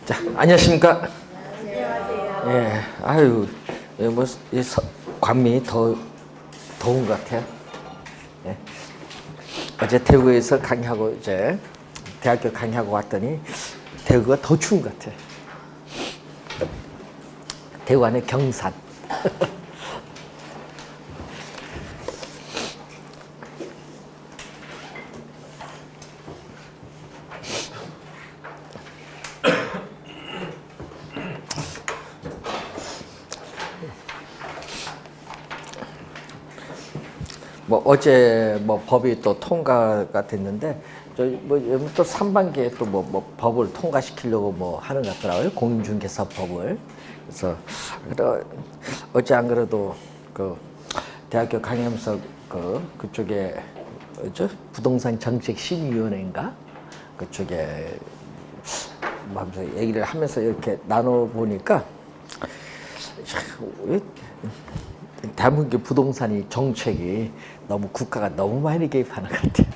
자, 안녕하십니까? 안녕하세요. 예, 아유, 뭐, 광명이 더운 것 같아요. 예. 어제 대구에서 강의하고, 이제, 대학교 강의하고 왔더니, 대구가 더 추운 것 같아요. 대구 안에 경산. 뭐 어제 뭐 법이 또 통과가 됐는데 또 3반기에 또 뭐 법을 통과시키려고 뭐 하는 것 같더라고요. 공인중개사법을. 그래서 어제 안 그래도 그 대학교 강의하면서 그쪽에 부동산 정책 심의위원회인가 그쪽에 뭐 얘기를 하면서 이렇게 나눠 보니까 대한민국 부동산이 정책이 너무 국가가 너무 많이 개입하는 것 같아요.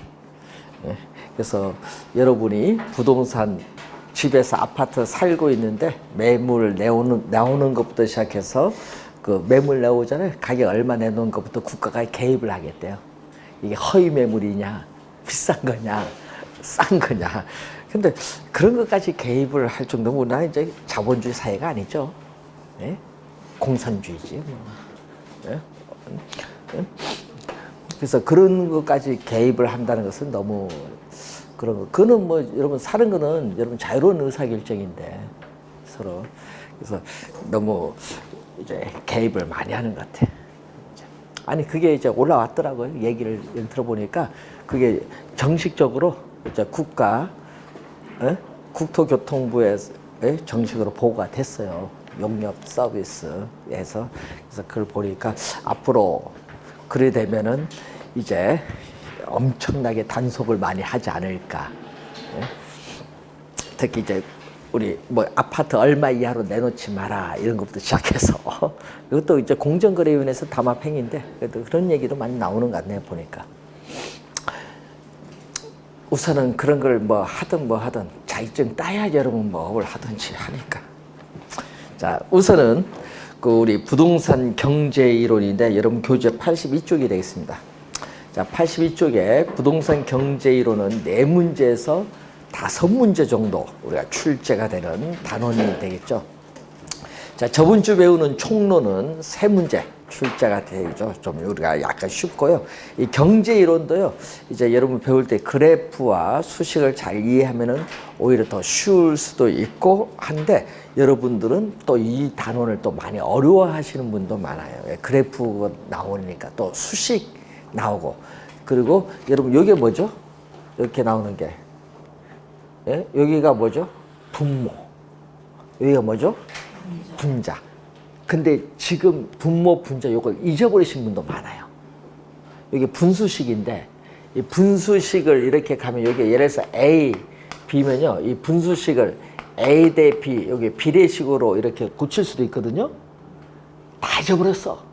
네. 그래서 여러분이 부동산 집에서 아파트 살고 있는데 매물 나오는 것부터 시작해서 그 매물 나오잖아요. 가격 얼마 내놓은 것부터 국가가 개입을 하겠대요. 이게 허위 매물이냐, 비싼 거냐, 싼 거냐. 근데 그런 것까지 개입을 할 정도면 우리나라 이제 자본주의 사회가 아니죠. 네? 공산주의지. 네? 그래서 그런 것까지 개입을 한다는 것은 너무 그런 거. 그거는 뭐 여러분 사는 거는 여러분 자유로운 의사결정인데 서로 그래서 너무 이제 개입을 많이 하는 것 같아. 아니 그게 이제 올라왔더라고요. 얘기를 들어보니까 그게 정식적으로 이제 국토교통부에 정식으로 보고가 됐어요. 용역 서비스에서. 그래서 그걸 보니까 앞으로 그래 되면은 이제 엄청나게 단속을 많이 하지 않을까. 특히 이제 우리 뭐 아파트 얼마 이하로 내놓지 마라 이런 것부터 시작해서 이것도 이제 공정거래위원회에서 담합행위인데 그래도 그런 얘기도 많이 나오는 것 같네요 보니까. 우선은 그런 걸 뭐 하든 자격증 따야 여러분 뭐를 하든지 하니까. 자, 우선은 그 우리 부동산 경제 이론인데 여러분 교재 82쪽이 되겠습니다. 자, 82쪽에 부동산 경제 이론은 4문제에서 5문제 정도 우리가 출제가 되는 단원이 되겠죠. 자, 저번 주 배우는 총론은 3문제 출제가 되죠. 좀 우리가 약간 쉽고요. 이 경제 이론도요. 이제 여러분 배울 때 그래프와 수식을 잘 이해하면은 오히려 더 쉬울 수도 있고 한데 여러분들은 또 이 단원을 또 많이 어려워하시는 분도 많아요. 그래프 나오니까 또 수식 나오고 그리고 여러분 여기 뭐죠? 이렇게 나오는 게 여기가 뭐죠? 분모. 여기가 뭐죠? 분자. 근데 지금 분모, 분자 이걸 잊어버리신 분도 많아요. 이게 분수식인데 이 분수식을 이렇게 가면 여기 예를 들어서 A, B면요. 이 분수식을 A 대 B 여기 비례식으로 이렇게 고칠 수도 있거든요. 다 잊어버렸어.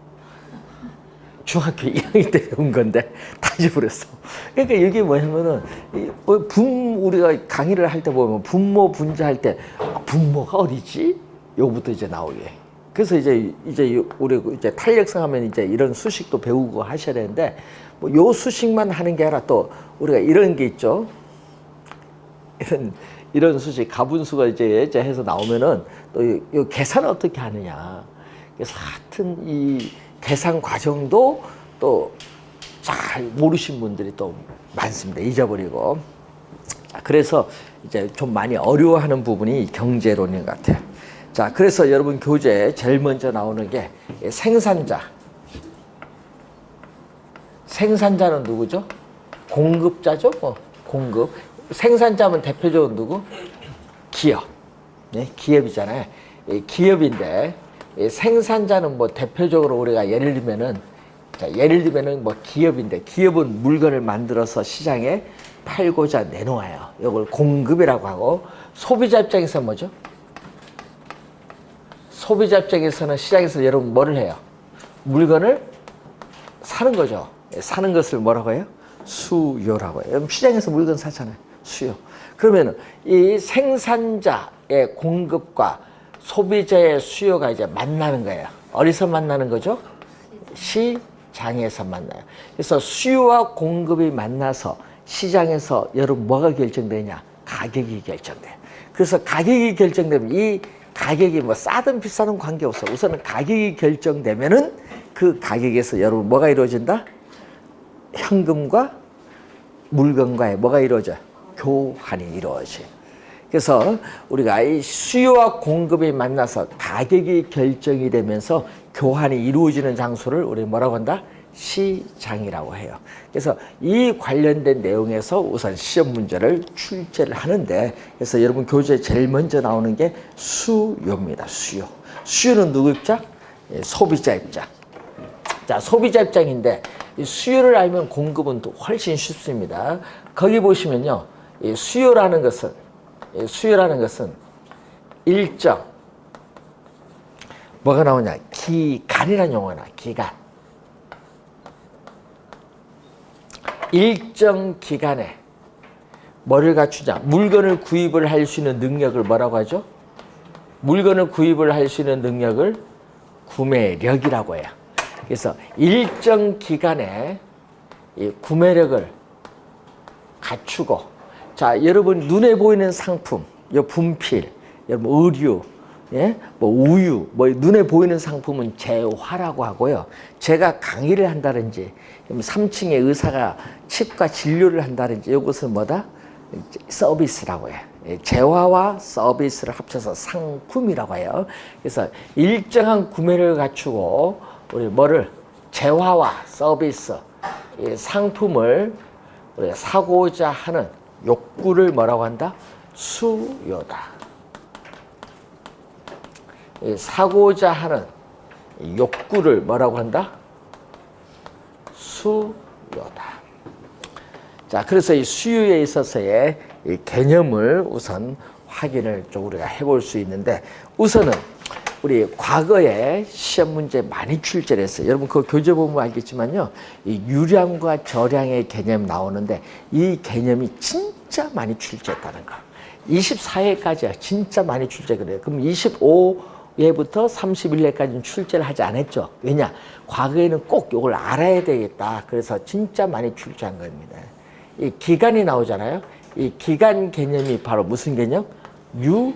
중학교 2학년 때 배운 건데 다 잊어버렸어. 그러니까 이게 뭐냐면은 우리가 강의를 할 때 보면 분모, 분자 할 때 분모가 어디지? 요거부터 이제 나오게. 그래서 이제 우리 이제 탄력성 하면 이제 이런 수식도 배우고 하셔야 되는데 뭐 요 수식만 하는 게 아니라 또 우리가 이런 게 있죠. 이런 수식 가분수가 이제 해서 나오면은 또 요 계산을 어떻게 하느냐. 그래서 하여튼 이 계산 과정도 또 잘 모르신 분들이 또 많습니다. 잊어버리고. 그래서 이제 좀 많이 어려워하는 부분이 경제론인 것 같아요. 자, 그래서 여러분 교재에 제일 먼저 나오는 게 생산자. 생산자는 누구죠? 공급자죠? 공급. 생산자면 대표적으로 누구? 기업. 네, 기업이잖아요. 기업인데 생산자는 뭐 대표적으로 우리가 예를 들면은 뭐 기업인데 기업은 물건을 만들어서 시장에 팔고자 내놓아요. 이걸 공급이라고 하고 소비자 입장에서 뭐죠? 소비자 입장에서는 시장에서 여러분 뭐를 해요? 물건을 사는 거죠. 사는 것을 뭐라고 해요? 수요라고 해요. 시장에서 물건 사잖아요. 수요. 그러면 이 생산자 소비자의 공급과 소비자의 수요가 이제 만나는 거예요. 어디서 만나는 거죠? 시장에서 만나요. 그래서 수요와 공급이 만나서 시장에서 여러분 뭐가 결정되냐? 가격이 결정돼요. 그래서 가격이 결정되면 이 가격이 뭐 싸든 비싸든 관계없어. 우선은 가격이 결정되면은 그 가격에서 여러분 뭐가 이루어진다? 현금과 물건과의 뭐가 이루어져? 교환이 이루어져요. 그래서 우리가 이 수요와 공급이 만나서 가격이 결정이 되면서 교환이 이루어지는 장소를 우리 뭐라고 한다? 시장이라고 해요. 그래서 이 관련된 내용에서 우선 시험 문제를 출제를 하는데, 그래서 여러분 교재에 제일 먼저 나오는 게 수요입니다. 수요. 수요는 누구 입장? 소비자 입장. 자, 소비자 입장인데 이 수요를 알면 공급은 또 훨씬 쉽습니다. 거기 보시면요, 이 수요라는 것은 일정, 뭐가 나오냐? 기간이라는 용어가 나와요. 기간. 일정 기간에 뭐를 갖추자? 물건을 구입을 할 수 있는 능력을 뭐라고 하죠? 물건을 구입을 할 수 있는 능력을 구매력이라고 해요. 그래서 일정 기간에 이 구매력을 갖추고, 자, 여러분 눈에 보이는 상품, 분필, 여러분 의류, 예? 뭐 우유, 뭐 눈에 보이는 상품은 재화라고 하고요. 제가 강의를 한다든지 3층에 의사가 치과 진료를 한다든지 이것은 뭐다? 서비스라고 해요. 재화와 서비스를 합쳐서 상품이라고 해요. 그래서 일정한 구매를 갖추고 우리 뭐를 재화와 서비스, 이 상품을 우리가 사고자 하는 욕구를 뭐라고 한다? 수요다. 사고자 하는 욕구를 뭐라고 한다? 수요다. 자, 그래서 이 수요에 있어서의 이 개념을 우선 확인을 좀 우리가 해볼 수 있는데, 우선은 우리 과거에 시험 문제 많이 출제를 했어요. 여러분 그 교재 보면 알겠지만요, 이 유량과 저량의 개념 나오는데 이 개념이 진짜 많이 출제했다는 거. 24회까지야 진짜 많이 출제 그래요. 그럼 25회부터 31회까지는 출제를 하지 않았죠. 왜냐? 과거에는 꼭 이걸 알아야 되겠다. 그래서 진짜 많이 출제한 겁니다. 이 기간이 나오잖아요. 이 기간 개념이 바로 무슨 개념? 유량.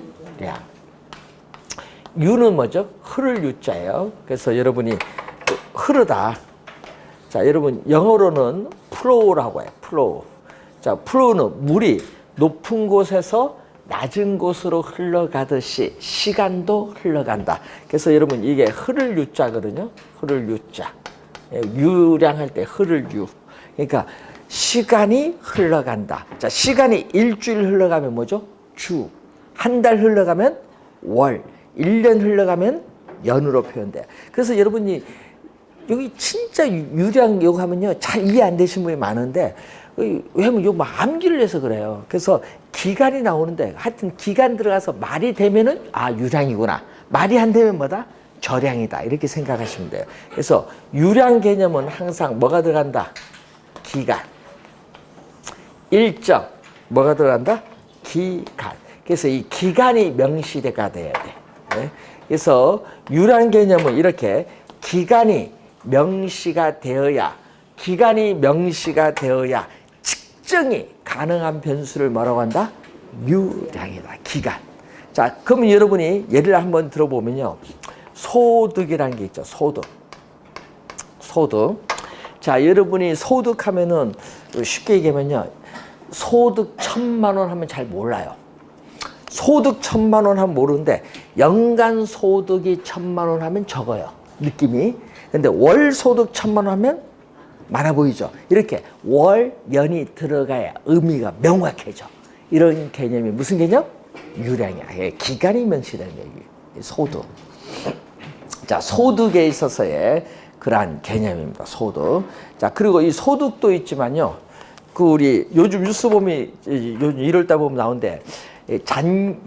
유는 뭐죠? 흐를 유자예요. 그래서 여러분이 흐르다. 자, 여러분 영어로는 flow라고 해요. flow. 자, flow는 물이 높은 곳에서 낮은 곳으로 흘러가듯이 시간도 흘러간다. 그래서 여러분 이게 흐를 유자거든요. 흐를 유자. 유량할 때 흐를 유. 그러니까 시간이 흘러간다. 자, 시간이 일주일 흘러가면 뭐죠? 주. 한 달 흘러가면 월. 1년 흘러가면 연으로 표현돼요. 그래서 여러분이 여기 진짜 유량 이거 하면요, 잘 이해 안 되시는 분이 많은데, 왜냐면 이거 암기를 해서 그래요. 그래서 기간이 나오는데 하여튼 기간 들어가서 말이 되면은 아, 유량이구나. 말이 안 되면 뭐다? 저량이다. 이렇게 생각하시면 돼요. 그래서 유량 개념은 항상 뭐가 들어간다? 기간. 일정. 뭐가 들어간다? 기간. 그래서 이 기간이 명시가 돼야 돼. 네? 그래서 유량 개념은 이렇게 기간이 명시가 되어야 측정이 가능한 변수를 뭐라고 한다? 유량이다. 기간. 자, 그러면 여러분이 예를 한번 들어보면요, 소득이라는 게 있죠. 소득. 자, 여러분이 소득하면은 쉽게 얘기하면요, 소득 1,000만 원 하면 잘 몰라요. 소득 1,000만 원 하면 모르는데 연간 소득이 1,000만 원 하면 적어요. 느낌이. 근데 월 소득 1,000만 원 하면 많아 보이죠. 이렇게 월, 년이 들어가야 의미가 명확해져. 이런 개념이 무슨 개념? 유량이야. 기간이 명시되는 얘기. 소득. 자, 소득에 있어서의 그러한 개념입니다. 소득. 자, 그리고 이 소득도 있지만요, 그 우리 요즘 뉴스 보면 요즘 1월달 보면 나오는데,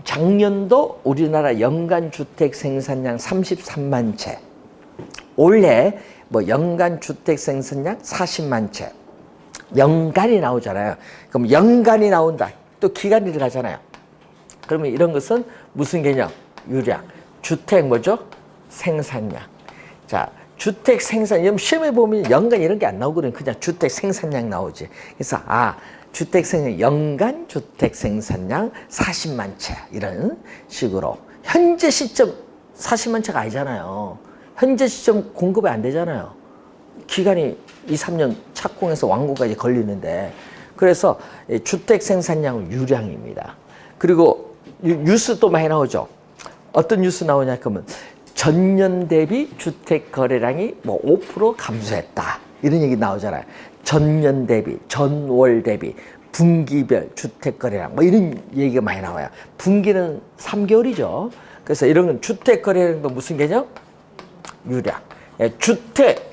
작년도 우리나라 연간 주택 생산량 33만 채. 올해 뭐 연간 주택 생산량 40만 채. 연간이 나오잖아요. 그럼 연간이 나온다. 또 기간이 들어가잖아요. 그러면 이런 것은 무슨 개념? 유량. 주택 뭐죠? 생산량. 자, 주택 생산, 시험에 보면 연간 이런 게 안 나오거든요. 그냥 주택 생산량 나오지. 그래서 주택 생산, 연간 주택 생산량 40만 채 이런 식으로. 현재 시점 40만 채가 아니잖아요. 현재 시점 공급이 안 되잖아요. 기간이 2, 3년 착공해서 완공까지 걸리는데, 그래서 주택 생산량은 유량입니다. 그리고 뉴스 또 많이 나오죠. 어떤 뉴스 나오냐 그러면 전년 대비 주택 거래량이 뭐 5% 감소했다 이런 얘기 나오잖아요. 전년 대비, 전월 대비, 분기별 주택 거래량 뭐 이런 얘기가 많이 나와요. 분기는 3개월이죠. 그래서 이런 건 주택 거래량도 무슨 개념? 유량. 주택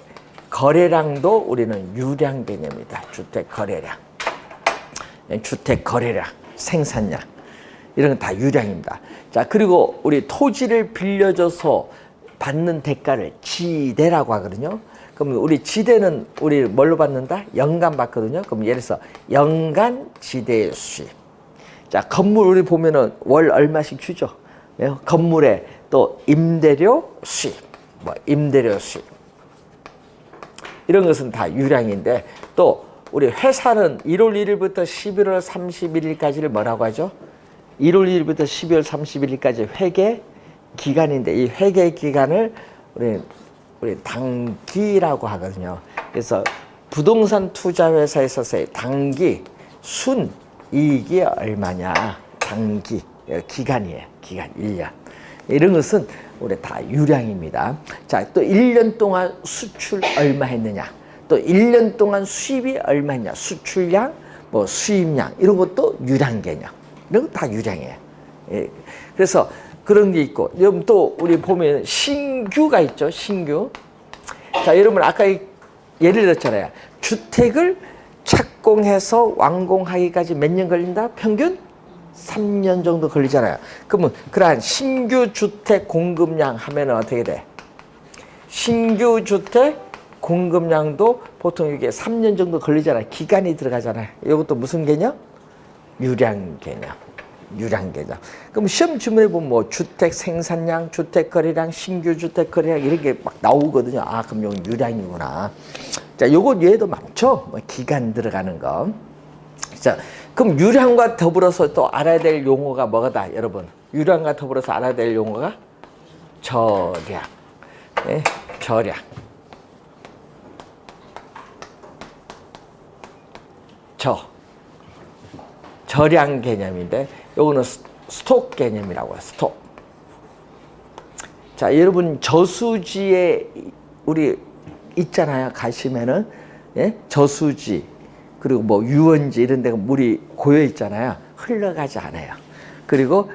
거래량도 우리는 유량 개념이다. 주택 거래량. 주택 거래량, 생산량. 이런 건 다 유량입니다. 자, 그리고 우리 토지를 빌려줘서 받는 대가를 지대라고 하거든요. 그럼 우리 지대는 우리 뭘로 받는다? 연간 받거든요. 그럼 예를 들어서 연간 지대 수입. 자, 건물 우리 보면은 월 얼마씩 주죠. 건물에 또 임대료 수입, 뭐 임대료 수입. 이런 것은 다 유량인데, 또 우리 회사는 1월 1일부터 11월 31일까지를 뭐라고 하죠? 1월 1일부터 12월 31일까지 회계 기간인데, 이 회계 기간을 우리 당기라고 하거든요. 그래서 부동산 투자 회사에 있어서의 당기 순 이익이 얼마냐? 당기 기간이에요. 기간 1년. 이런 것은 우리 다 유량입니다. 자, 또 1년 동안 수출 얼마 했느냐? 또 1년 동안 수입이 얼마 했냐? 수출량, 뭐 수입량 이런 것도 유량 개념. 이런 거 다 유량이에요. 예. 그래서 그런 게 있고, 여러분 또 우리 보면 신규가 있죠. 신규. 자, 여러분 아까 예를 들었잖아요. 주택을 착공해서 완공하기까지 몇 년 걸린다? 평균 3년 정도 걸리잖아요. 그러면 그러한 신규 주택 공급량 하면은 어떻게 돼? 신규 주택 공급량도 보통 이게 3년 정도 걸리잖아요. 기간이 들어가잖아요. 이것도 무슨 개념? 유량 개념. 유량 개념. 그럼 시험 지문에 보면 뭐 주택 생산량, 주택 거래량, 신규 주택 거래량 이런 게 막 나오거든요. 그럼 이건 유량이구나. 자, 요거 얘도 많죠. 뭐 기간 들어가는 거. 자, 그럼 유량과 더불어서 또 알아야 될 용어가 뭐가다, 여러분? 유량과 더불어서 알아야 될 용어가 저량. 네, 저량. 저량 개념인데, 요거는 스톡 개념이라고 해요. 스톡. 자, 여러분 저수지에 우리 있잖아요. 가시면은 저수지 그리고 뭐 유원지 이런 데가 물이 고여 있잖아요. 흘러가지 않아요. 그리고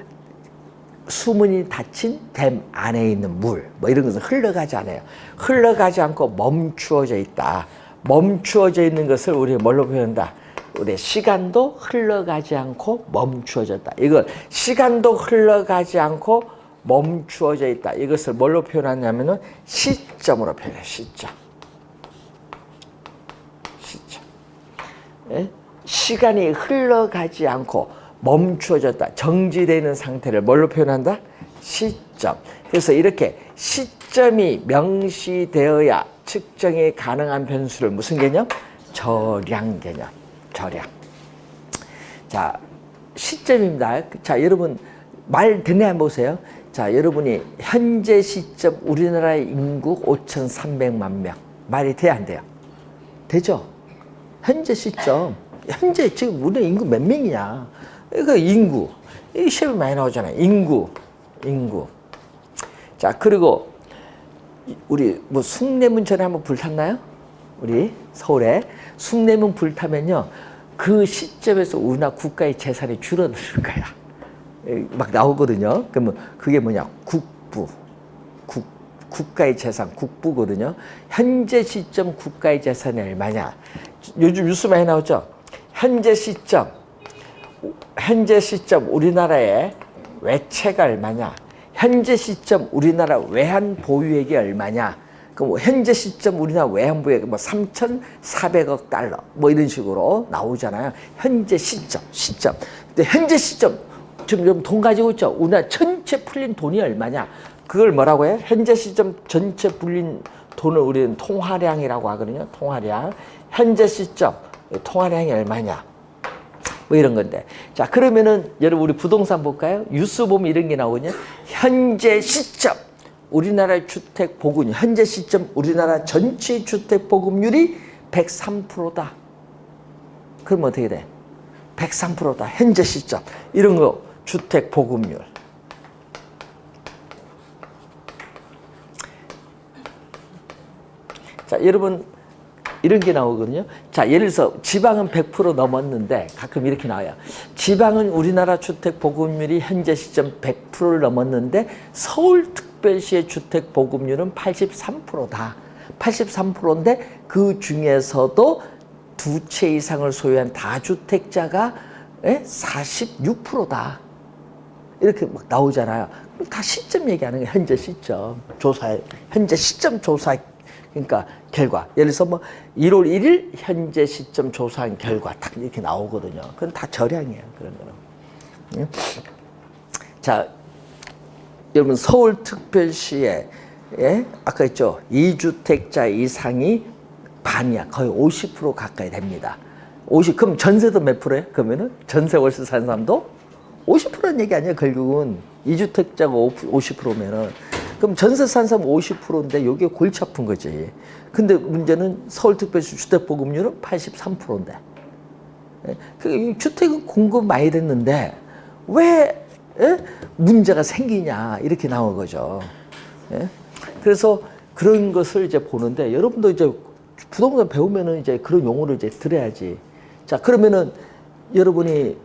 수문이 닫힌 댐 안에 있는 물 뭐 이런 것은 흘러가지 않아요. 흘러가지 않고 멈추어져 있다. 멈추어져 있는 것을 우리 뭘로 표현한다? 우리 시간도 흘러가지 않고 멈추어졌다. 이걸 시간도 흘러가지 않고 멈추어져 있다. 이것을 뭘로 표현하냐면은 시점으로 표현해. 시점. 시간이 흘러가지 않고 멈추어졌다. 정지되어 있는 상태를 뭘로 표현한다? 시점. 그래서 이렇게 시점이 명시되어야 측정이 가능한 변수를 무슨 개념? 저량 개념. 저량. 자, 시점입니다. 자, 여러분 말 됐네 한번 보세요. 자, 여러분이 현재 시점 우리나라의 인구 5,300만 명. 말이 돼야 안 돼요? 되죠? 현재 시점. 현재 지금 우리 인구 몇 명이냐? 이거 인구. 이 시험이 많이 나오잖아요. 인구. 자, 그리고 우리 뭐 숭례문 전에 한번 불탔나요? 우리 서울에 숭례문 불타면요, 그 시점에서 우리나라 국가의 재산이 줄어드는 거야. 막 나오거든요. 그러면 그게 뭐냐? 국가의 재산, 국부거든요. 현재 시점 국가의 재산이 얼마냐? 요즘 뉴스 많이 나오죠? 현재 시점 우리나라의 외채가 얼마냐? 현재 시점 우리나라 외환 보유액이 얼마냐? 그럼 현재 시점 우리나라 외환 보유액 뭐 3,400억 달러 뭐 이런 식으로 나오잖아요. 현재 시점. 근데 현재 시점 지금 돈 가지고 있죠. 우리나라 전체 풀린 돈이 얼마냐? 그걸 뭐라고 해? 현재 시점 전체 풀린 돈을 우리는 통화량이라고 하거든요. 통화량. 현재 시점 통화량이 얼마냐? 뭐 이런 건데. 자, 그러면은 여러분 우리 부동산 볼까요? 뉴스 보면 이런 게 나오거든요. 현재 시점 우리나라 주택 보급률, 현재 시점 우리나라 전체 주택 보급률이 103%다. 그럼 어떻게 돼? 103%다. 현재 시점. 이런 거 주택 보급률. 자, 여러분 이런 게 나오거든요. 자, 예를 들어서 지방은 100% 넘었는데 가끔 이렇게 나와요. 지방은 우리나라 주택 보급률이 현재 시점 100%를 넘었는데 서울특별시의 주택 보급률은 83%다. 83%인데 그 중에서도 두 채 이상을 소유한 다주택자가 46%다. 이렇게 막 나오잖아요. 다 시점 얘기하는 거예요. 현재 시점 조사, 현재 시점 조사. 그러니까 결과. 예를 들어서 뭐 1월 1일 현재 시점 조사한 결과 딱 이렇게 나오거든요. 그건 다 절량이에요. 그런 거는. 자, 여러분 서울특별시에 아까 했죠. 2주택자 이상이 반이야. 거의 50% 가까이 됩니다. 50. 그럼 전세도 몇 프로예요? 그러면은 전세 월세 사는 사람도 50%는 얘기 아니에요. 결국은 2주택자가 50%면은 그럼 전세 사는 사람 50%인데 여기에 골치 아픈 거지. 근데 문제는 서울특별시 주택보급률은 83%인데. 그 주택은 공급 많이 됐는데 왜 문제가 생기냐 이렇게 나온 거죠. 그래서 그런 것을 이제 보는데 여러분도 이제 부동산 배우면은 이제 그런 용어를 이제 들어야지. 자, 그러면은 여러분이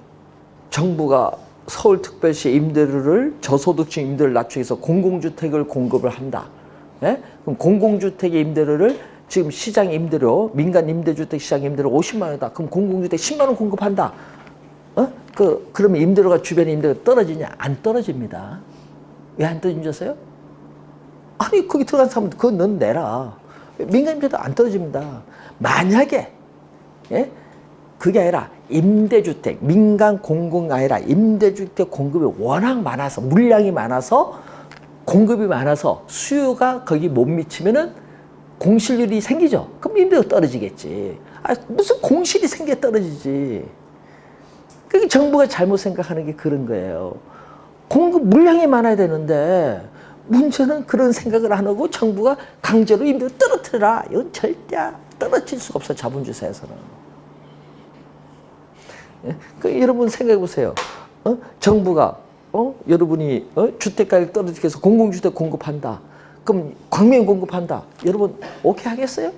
정부가 서울특별시 임대료를 저소득층 임대를 낮추기 위해서 공공주택을 공급을 한다. 그럼 공공주택의 임대료를 지금 시장 임대료, 민간 임대주택 시장 임대료 50만 원이다. 그럼 공공주택 10만 원 공급한다. 그러면 임대료가 주변에 임대료가 떨어지냐? 안 떨어집니다. 왜 안 떨어지셨어요? 아니, 거기 들어간 사람은 그건 넌 내라. 민간 임대도 안 떨어집니다. 만약에 그게 아니라 임대주택, 민간 공공 아니라 임대주택 공급이 워낙 많아서 물량이 많아서 공급이 많아서 수요가 거기 못 미치면은 공실률이 생기죠. 그럼 임대료가 떨어지겠지. 아, 무슨 공실이 생겨 떨어지지. 그게 정부가 잘못 생각하는 게 그런 거예요. 공급 물량이 많아야 되는데 문제는 그런 생각을 안 하고 정부가 강제로 임대료 떨어뜨려라. 이건 절대 떨어질 수가 없어. 자본주의사에서는. 여러분 생각해 보세요. 정부가 여러분이 주택 가격 떨어지기 위해서 공공주택 공급한다. 그럼 광명 공급한다. 여러분 오케이 하겠어요?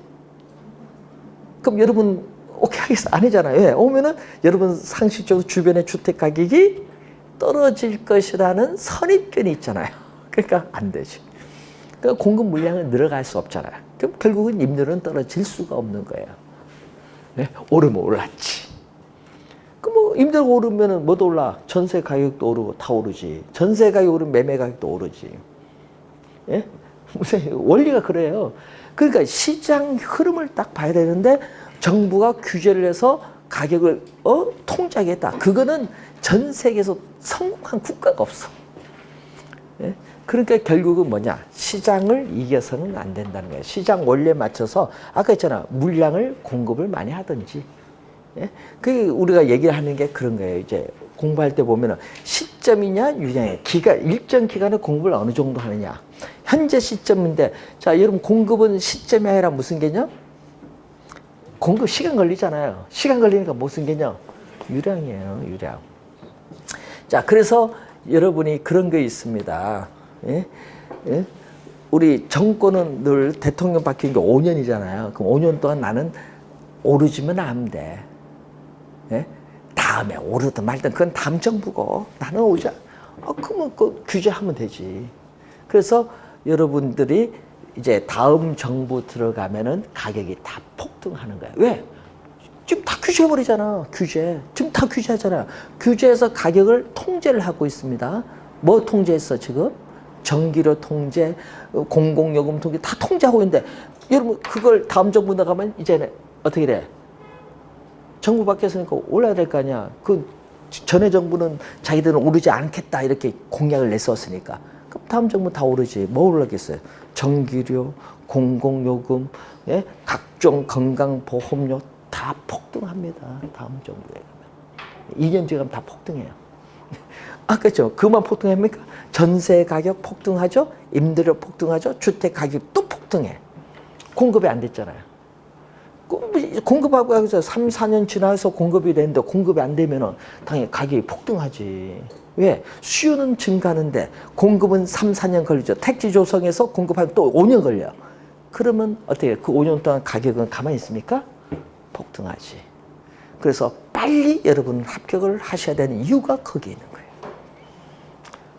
그럼 여러분 오케이 하겠어? 아니잖아요. 왜? 오면은 여러분 상식적으로 주변의 주택 가격이 떨어질 것이라는 선입견이 있잖아요. 그러니까 안 되지. 그러니까 공급 물량은 늘어갈 수 없잖아요. 그럼 결국은 임대료는 떨어질 수가 없는 거예요. 오르면 올랐지. 뭐 임대료가 오르면은 뭐도 올라? 전세 가격도 오르고 다 오르지. 전세 가격 오르면 매매 가격도 오르지. 무슨 원리가 그래요. 그러니까 시장 흐름을 딱 봐야 되는데 정부가 규제를 해서 가격을 통제하겠다. 그거는 전 세계에서 성공한 국가가 없어. 그러니까 결국은 뭐냐? 시장을 이겨서는 안 된다는 거예요. 시장 원리에 맞춰서 아까 했잖아. 물량을 공급을 많이 하든지. 그 우리가 얘기하는 게 그런 거예요. 이제 공부할 때 보면은 시점이냐 유량이냐 일정 기간에 공급을 어느 정도 하느냐. 현재 시점인데 자 여러분 공급은 시점이 아니라 무슨 개념? 공급 시간 걸리잖아요. 시간 걸리니까 무슨 개념? 유량이에요. 유량. 자 그래서 여러분이 그런 게 있습니다. 우리 정권은 늘 대통령 바뀐 게 5년이잖아요. 그럼 5년 동안 나는 오르지면 안 돼. 다음에 오르든 말든 그건 다음 정부고 나는 오자. 그러면 그 규제하면 되지. 그래서 여러분들이 이제 다음 정부 들어가면은 가격이 다 폭등하는 거야. 왜? 지금 다 규제해버리잖아. 규제. 지금 다 규제하잖아. 규제해서 가격을 통제를 하고 있습니다. 뭐 통제했어 지금? 전기료 통제, 공공요금 통제 다 통제하고 있는데 여러분 그걸 다음 정부 나가면 이제는 어떻게 돼? 정부 바뀌었으니까 올라야 될 거 아니야. 그 전에 정부는 자기들은 오르지 않겠다 이렇게 공약을 냈었으니까 그럼 다음 정부 다 오르지. 뭐 오르겠어요? 전기료, 공공요금, 예? 각종 건강보험료 다 폭등합니다. 다음 정부에. 2년 뒤에 가면 다 폭등해요. 아, 그렇죠. 그만 폭등합니까? 전세 가격 폭등하죠. 임대료 폭등하죠. 주택 가격 또 폭등해. 공급이 안 됐잖아요. 공급하고 해서 3, 4년 지나서 공급이 되는데 공급이 안 되면은 당연히 가격이 폭등하지. 왜? 수요는 증가하는데 공급은 3, 4년 걸리죠. 택지 조성해서 공급하면 또 5년 걸려요. 그러면 어떻게 그 5년 동안 가격은 가만히 있습니까? 폭등하지. 그래서 빨리 여러분 합격을 하셔야 되는 이유가 거기에 있는 거예요.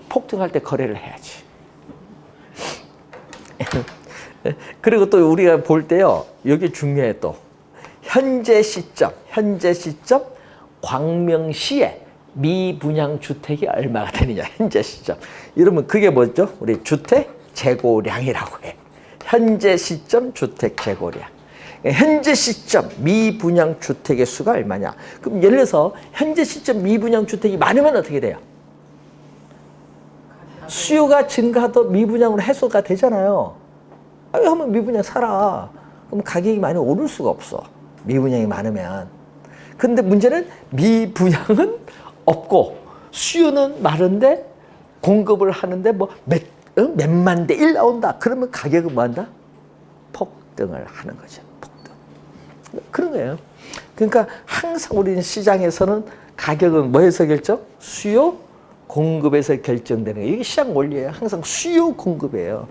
폭등할 때 거래를 해야지. 그리고 또 우리가 볼 때요, 여기 중요해 또. 현재 시점 광명시에 미분양 주택이 얼마가 되느냐, 현재 시점. 이러면 그게 뭐죠? 우리 주택 재고량이라고 해. 현재 시점 주택 재고량. 현재 시점 미분양 주택의 수가 얼마냐? 그럼 예를 들어서 현재 시점 미분양 주택이 많으면 어떻게 돼요? 수요가 증가도 미분양으로 해소가 되잖아요. 한번 미분양 사라. 그럼 가격이 많이 오를 수가 없어. 미분양이 많으면. 근데 문제는 미분양은 없고 수요는 많은데 공급을 하는데 뭐 몇만 대 1 나온다. 그러면 가격은 뭐 한다? 폭등을 하는 거죠. 폭등. 그런 거예요. 그러니까 항상 우리는 시장에서는 가격은 뭐에서 결정? 수요, 공급에서 결정되는 거예요. 이게 시장 원리예요. 항상 수요, 공급이에요.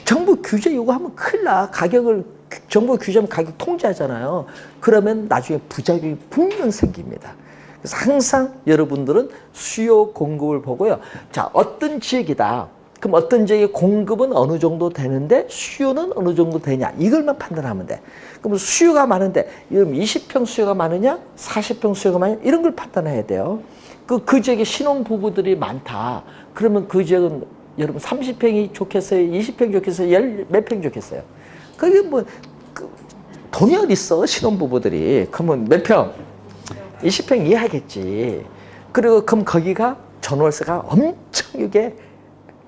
정부 규제 요구하면 큰일 나. 가격을 정부 규제하면 가격 통제하잖아요. 그러면 나중에 부작용이 분명 생깁니다. 그래서 항상 여러분들은 수요 공급을 보고요. 자, 어떤 지역이다. 그럼 어떤 지역의 공급은 어느 정도 되는데 수요는 어느 정도 되냐. 이걸만 판단하면 돼. 그럼 수요가 많은데 20평 수요가 많으냐? 40평 수요가 많으냐? 이런 걸 판단해야 돼요. 그 지역에 신혼부부들이 많다. 그러면 그 지역은 여러분 30평이 좋겠어요? 20평 좋겠어요? 몇 평 좋겠어요? 그게 뭐 돈이 어디 있어? 신혼부부들이. 그러면 몇 평? 20평 이해하겠지. 그리고 그럼 거기가 전월세가 엄청 이게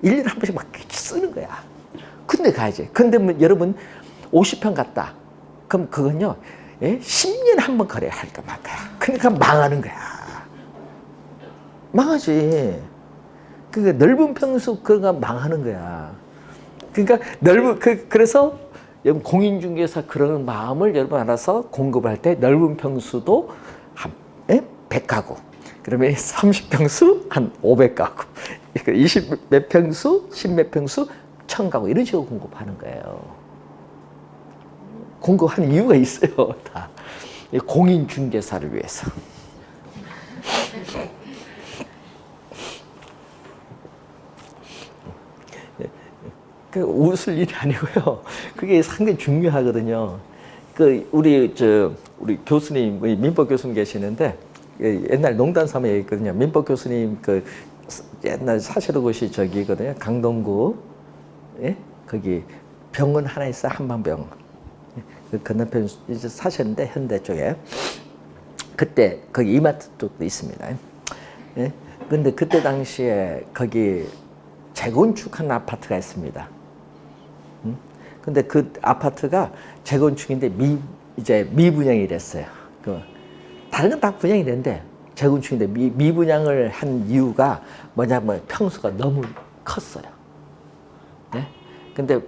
1년에 한 번씩 막 쓰는 거야. 근데 가야지. 근데 뭐 여러분 50평 갔다. 그럼 그건요, 예? 10년에 한 번 거래야 할까 말까. 그러니까 망하는 거야. 망하지. 그러니까 넓은 평수 그런 거 망하는 거야. 그러니까 그래서 여러분 공인중개사 그런 마음을 여러분 알아서 공급할 때 넓은 평수도 한 100가구. 그러면 30평수 한 500가구. 20몇 평수, 10몇 평수 1000가구 이런 식으로 공급하는 거예요. 공급하는 이유가 있어요. 다. 공인중개사를 위해서. 웃을 일이 아니고요. 그게 상당히 중요하거든요. 우리 교수님, 민법 교수님 계시는데 옛날 농담 삼아 얘기했거든요. 민법 교수님 옛날 사시던 곳이 저기거든요. 강동구, 예? 거기 병원 하나 있어, 한방병원. 그 건너편 이제 사셨는데 현대 쪽에 그때 거기 이마트 쪽도 있습니다. 예? 근데 그때 당시에 거기 재건축한 아파트가 있습니다. 근데 그 아파트가 재건축인데 이제 미분양이 됐어요. 다른 건 다 분양이 되는데 재건축인데 미분양을 한 이유가 뭐냐면 평수가 너무 컸어요. 네? 근데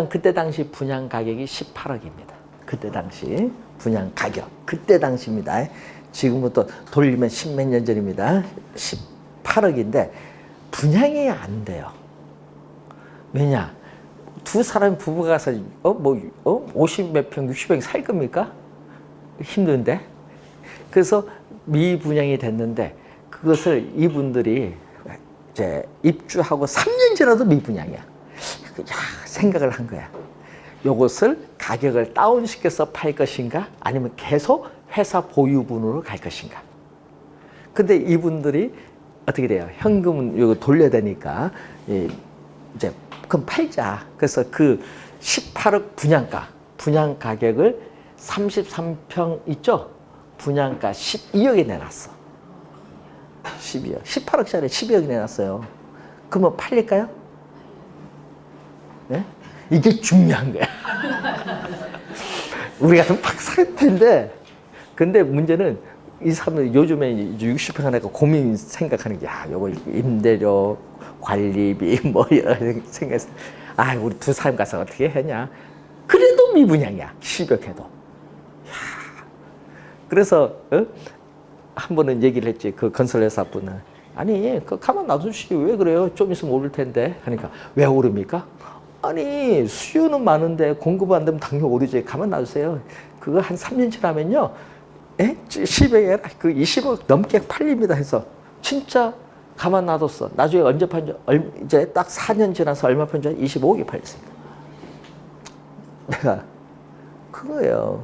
그때 당시 분양 가격이 18억입니다. 그때 당시 분양 가격. 그때 당시입니다. 지금부터 돌리면 10몇 년 전입니다. 18억인데 분양이 안 돼요. 왜냐? 두 사람 부부가 가서 50몇 평, 60평 살 겁니까? 힘든데. 그래서 미분양이 됐는데 그것을 이분들이 이제 입주하고 3년 지나도 미분양이야. 생각을 한 거야. 요것을 가격을 다운시켜서 팔 것인가 아니면 계속 회사 보유분으로 갈 것인가. 근데 이분들이 어떻게 돼요? 현금은 이거 돌려야 되니까 이제 그럼 팔자. 그래서 그 18억 분양 가격을 33평 있죠? 분양가 12억에 내놨어. 12억. 18억짜리 12억이 내놨어요. 그러면 팔릴까요? 네? 이게 중요한 거야. 우리 같으면 팍 살 텐데, 근데 문제는 이 사람들 요즘에 60평 하니까 고민 생각하는 게, 야, 요거 임대료, 관리비, 뭐, 여러 생각해서, 아, 우리 두 사람 가서 어떻게 하냐. 그래도 미분양이야. 10억 해도. 야, 그래서, 한 번은 얘기를 했지. 그 건설회사 분은. 아니, 그 가만 놔두시지. 왜 그래요? 좀 있으면 오를 텐데. 하니까, 왜 오릅니까? 아니, 수요는 많은데 공급 안 되면 당연히 오르지. 가만 놔두세요. 그거 한 3년 지나면요. 10억에 그 20억 넘게 팔립니다 해서 진짜 가만 놔뒀어. 나중에 언제 판지? 이제 딱 4년 지나서 얼마 판지? 25억에 팔렸습니다. 내가 그거예요.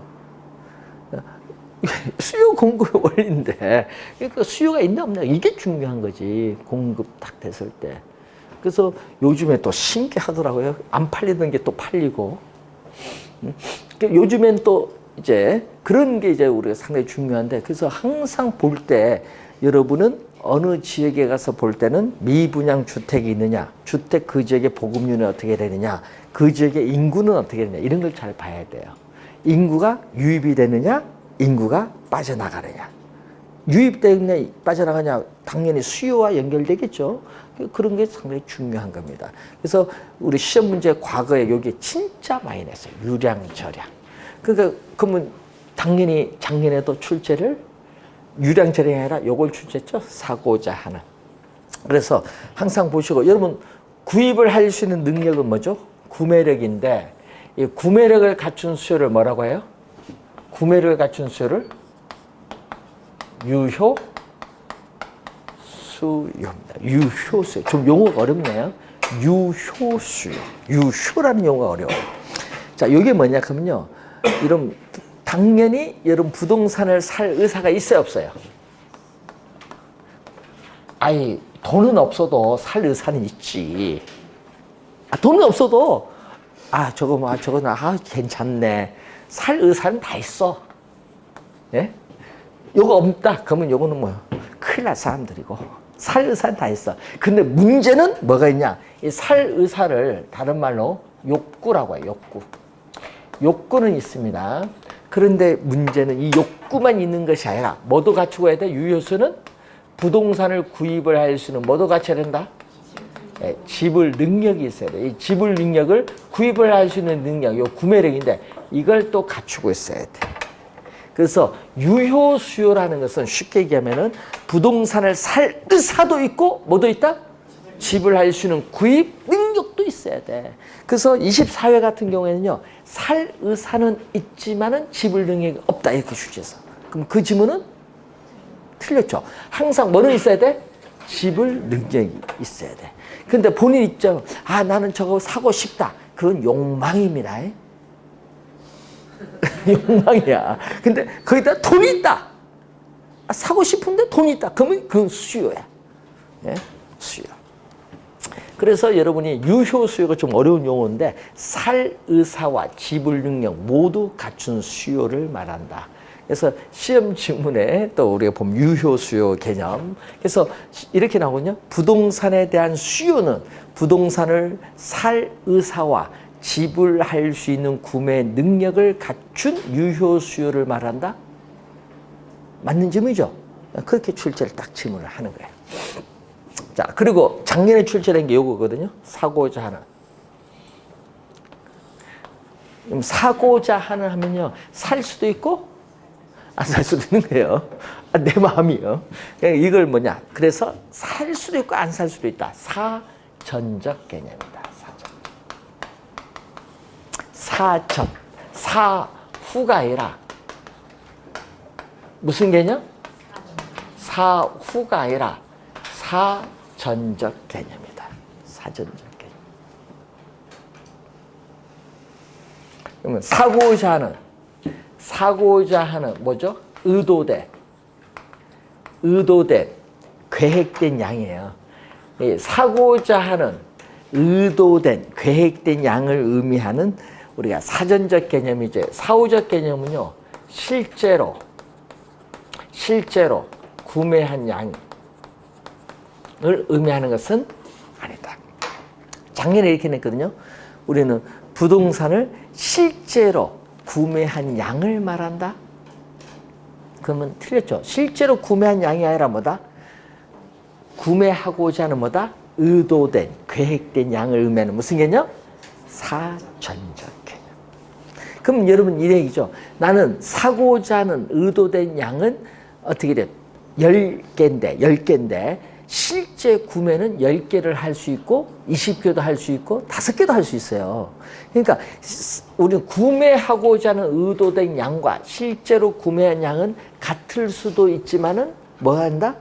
수요 공급 원리인데, 그러니까 수요가 있나 없나 이게 중요한 거지. 공급 딱 됐을 때. 그래서 요즘에 또 신기하더라고요. 안 팔리던 게 또 팔리고. 요즘엔 또 이제 그런 게 이제 우리가 상당히 중요한데, 그래서 항상 볼 때 여러분은 어느 지역에 가서 볼 때는 미분양 주택이 있느냐, 주택 그 지역의 보급률은 어떻게 되느냐, 그 지역의 인구는 어떻게 되느냐, 이런 걸 잘 봐야 돼요. 인구가 유입이 되느냐, 인구가 빠져나가느냐. 유입되느냐, 빠져나가냐, 당연히 수요와 연결되겠죠. 그런 게 상당히 중요한 겁니다. 그래서 우리 시험 문제 과거에 여기 진짜 많이 냈어요. 유량, 저량. 그러니까 그러면 당연히 작년에도 출제를 유량, 저량이 아니라 요걸 출제했죠. 사고자 하는. 그래서 항상 보시고, 여러분 구입을 할 수 있는 능력은 뭐죠? 구매력인데, 이 구매력을 갖춘 수요를 뭐라고 해요? 구매력을 갖춘 수요를 유효 수요입니다. 유효 수요. 좀 용어가 어렵네요. 유효 수요. 유효라는 용어가 어려워요. 자, 이게 뭐냐 하면요. 여러분, 당연히 여러분 부동산을 살 의사가 있어요, 없어요? 아니, 돈은 없어도 살 의사는 있지. 돈은 없어도, 저거는, 괜찮네. 살 의사는 다 있어. 예? 요거 없다. 그러면 요거는 뭐야? 큰일 날 사람들이고. 살 의사는 다 있어. 근데 문제는 뭐가 있냐? 이 살 의사를 다른 말로 욕구라고 해요, 욕구. 욕구는 있습니다. 그런데 문제는 이 욕구만 있는 것이 아니라 뭐도 갖추고 해야 돼? 유효수는 부동산을 구입을 할 수 있는 뭐도 갖춰야 된다? 네, 지불 능력이 있어야 돼. 이 지불 능력을 구입을 할 수 있는 능력, 이 구매력인데 이걸 또 갖추고 있어야 돼. 그래서 유효 수요라는 것은 쉽게 얘기하면은 부동산을 살 의사도 있고 뭐도 있다? 지불할 수 있는 구입 능력도 있어야 돼. 그래서 24회 같은 경우에는요, 살 의사는 있지만은 지불 능력이 없다 이렇게 주제해서. 그럼 그 지문은 틀렸죠. 항상 뭐는 있어야 돼? 지불 능력이 있어야 돼. 근데 본인 입장, 나는 저거 사고 싶다. 그건 욕망입니다. 욕망이야. 근데 거기다 돈이 있다. 사고 싶은데 돈이 있다. 그러면 그건 수요야. 예? 수요. 그래서 여러분이 유효 수요가 좀 어려운 용어인데 살 의사와 지불 능력 모두 갖춘 수요를 말한다. 그래서 시험 지문에 또 우리가 보면 유효 수요 개념. 그래서 이렇게 나오거든요. 부동산에 대한 수요는 부동산을 살 의사와 지불할 수 있는 구매 능력을 갖춘 유효 수요를 말한다. 맞는 질문이죠. 그렇게 출제를 딱 질문을 하는 거예요. 자, 그리고 작년에 출제된 게 이거거든요. 사고자 하는. 사고자 하는 하면요, 살 수도 있고 안 살 수도 있는 거예요. 내 마음이요. 이걸 뭐냐? 그래서 살 수도 있고 안 살 수도 있다. 사전적 개념이다. 사전. 사후가 아니라 무슨 개념? 사후가 아니라 사전적 개념이다. 사전적 개념. 그러면 사고자 하는 뭐죠? 의도된, 계획된 양이에요. 사고자 하는 의도된, 계획된 양을 의미하는 우리가 사전적 개념이죠. 사후적 개념은요, 실제로 구매한 양, 의미하는 것은 아니다. 작년에 이렇게 냈거든요. 우리는 부동산을 실제로 구매한 양을 말한다. 그러면 틀렸죠. 실제로 구매한 양이 아니라 뭐다? 구매하고자 하는 뭐다? 의도된, 계획된 양을 의미하는 무슨 개념? 사전적 개념. 그럼 여러분 이 얘기죠. 나는 사고자 하는 의도된 양은 어떻게 돼? 10개인데 실제 구매는 10개를 할 수 있고 20개도 할 수 있고 5개도 할 수 있어요. 그러니까 우리는 구매하고자 하는 의도된 양과 실제로 구매한 양은 같을 수도 있지만은 뭐 한다?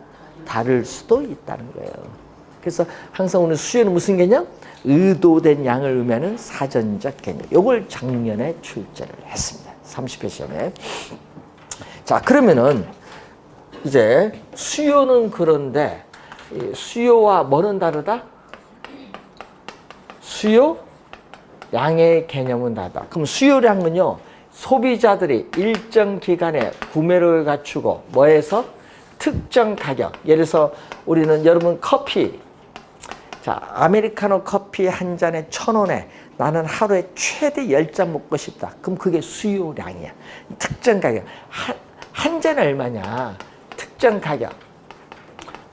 다를 수도 있다는 거예요. 그래서 항상 오늘 수요는 무슨 개념? 의도된 양을 의미하는 사전적 개념. 이걸 작년에 출제를 했습니다. 30회 시험에. 자, 그러면은 이제 수요는 그런데 수요와 뭐는 다르다? 수요, 양의 개념은 다르다. 그럼 수요량은요, 소비자들이 일정 기간에 구매를 갖추고 뭐해서 특정 가격. 예를 들어서 우리는 여러분 커피, 자, 아메리카노 커피 한 잔에 1,000원에 나는 하루에 최대 10잔 먹고 싶다. 그럼 그게 수요량이야. 특정 가격. 한 잔에 얼마냐? 특정 가격.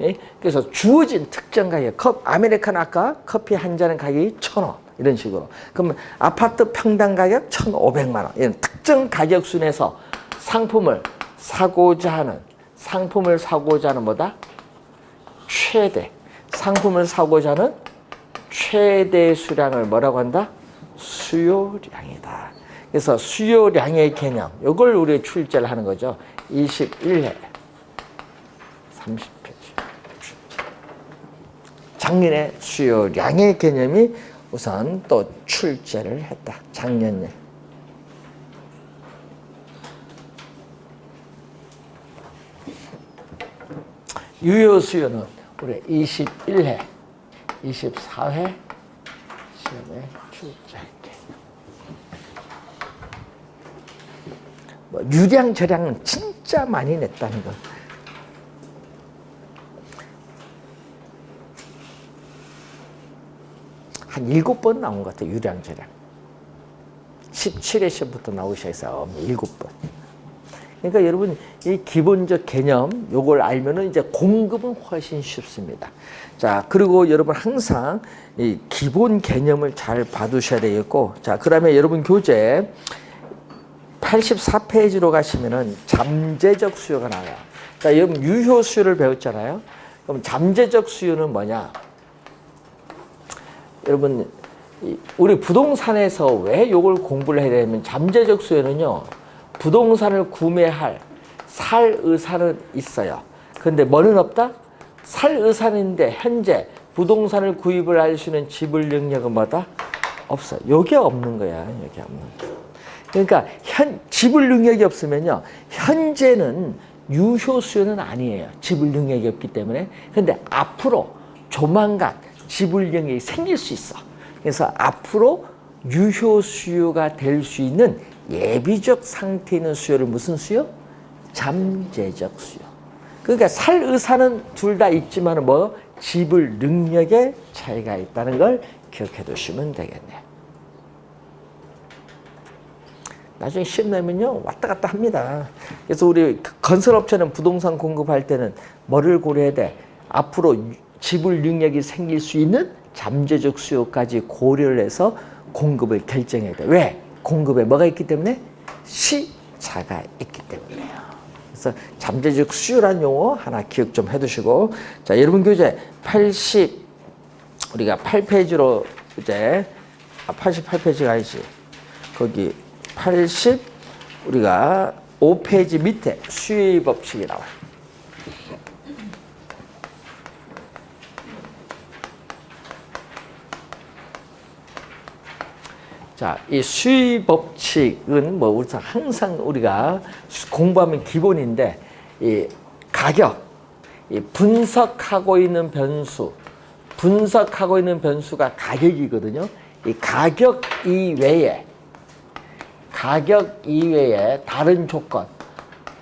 예? 그래서 주어진 특정 가격. 아메리카노 아까 커피 한 잔의 가격이 1,000원. 이런 식으로. 그러면 아파트 평당 가격 1,500만 원. 이런 특정 가격 순에서 상품을 사고자 하는 뭐다? 최대. 상품을 사고자 하는 최대 수량을 뭐라고 한다? 수요량이다. 그래서 수요량의 개념, 이걸 우리 출제를 하는 거죠. 21회 30페이지. 작년에 수요량의 개념이 우선 또 출제를 했다. 작년에. 유효 수요는 우리 21회, 24회 시험에 출제할게. 뭐 유량, 저량은 진짜 많이 냈다는 거. 한 7번 나온 것 같아요. 유량, 저량. 17회 시험부터 나오기 시작해서 7번. 그러니까 여러분 이 기본적 개념 요걸 알면은 이제 공급은 훨씬 쉽습니다. 자, 그리고 여러분 항상 이 기본 개념을 잘 봐두셔야 되겠고, 자, 그다음에 여러분 교재 84페이지로 가시면은 잠재적 수요가 나와요. 자, 여러분 유효 수요를 배웠잖아요. 그럼 잠재적 수요는 뭐냐? 여러분 우리 부동산에서 왜 요걸 공부를 해야 되냐면 잠재적 수요는요. 부동산을 구매할 살 의사는 있어요. 그런데 뭐는 없다? 살 의사는데 현재 부동산을 구입을 할 수 있는 지불 능력은 뭐다? 없어. 요게 없는 거야. 요게 없는 거야. 그러니까 지불 능력이 없으면요. 현재는 유효 수요는 아니에요. 지불 능력이 없기 때문에. 그런데 앞으로 조만간 지불 능력이 생길 수 있어. 그래서 앞으로 유효 수요가 될 수 있는 예비적 상태에 있는 수요를 무슨 수요? 잠재적 수요. 그러니까 살 의사는 둘 다 있지만 뭐 지불 능력에 차이가 있다는 걸 기억해 두시면 되겠네요. 나중에 시험 내면요 왔다 갔다 합니다. 그래서 우리 건설업체는 부동산 공급할 때는 뭐를 고려해야 돼? 앞으로 지불 능력이 생길 수 있는 잠재적 수요까지 고려를 해서 공급을 결정해야 돼. 왜? 공급에 뭐가 있기 때문에? 시차가 있기 때문이에요. 그래서 잠재적 수요라는 용어 하나 기억 좀 해두시고, 자, 여러분 교재 80 우리가 8페이지로 이제 88페이지 가야지. 거기 80 우리가 5페이지 밑에 수요의 법칙이 나와요. 자, 이 수의 법칙은 뭐 우리 항상 우리가 공부하면 기본인데, 이 가격, 이 분석하고 있는 변수가 가격이거든요. 이 가격 이외에 다른 조건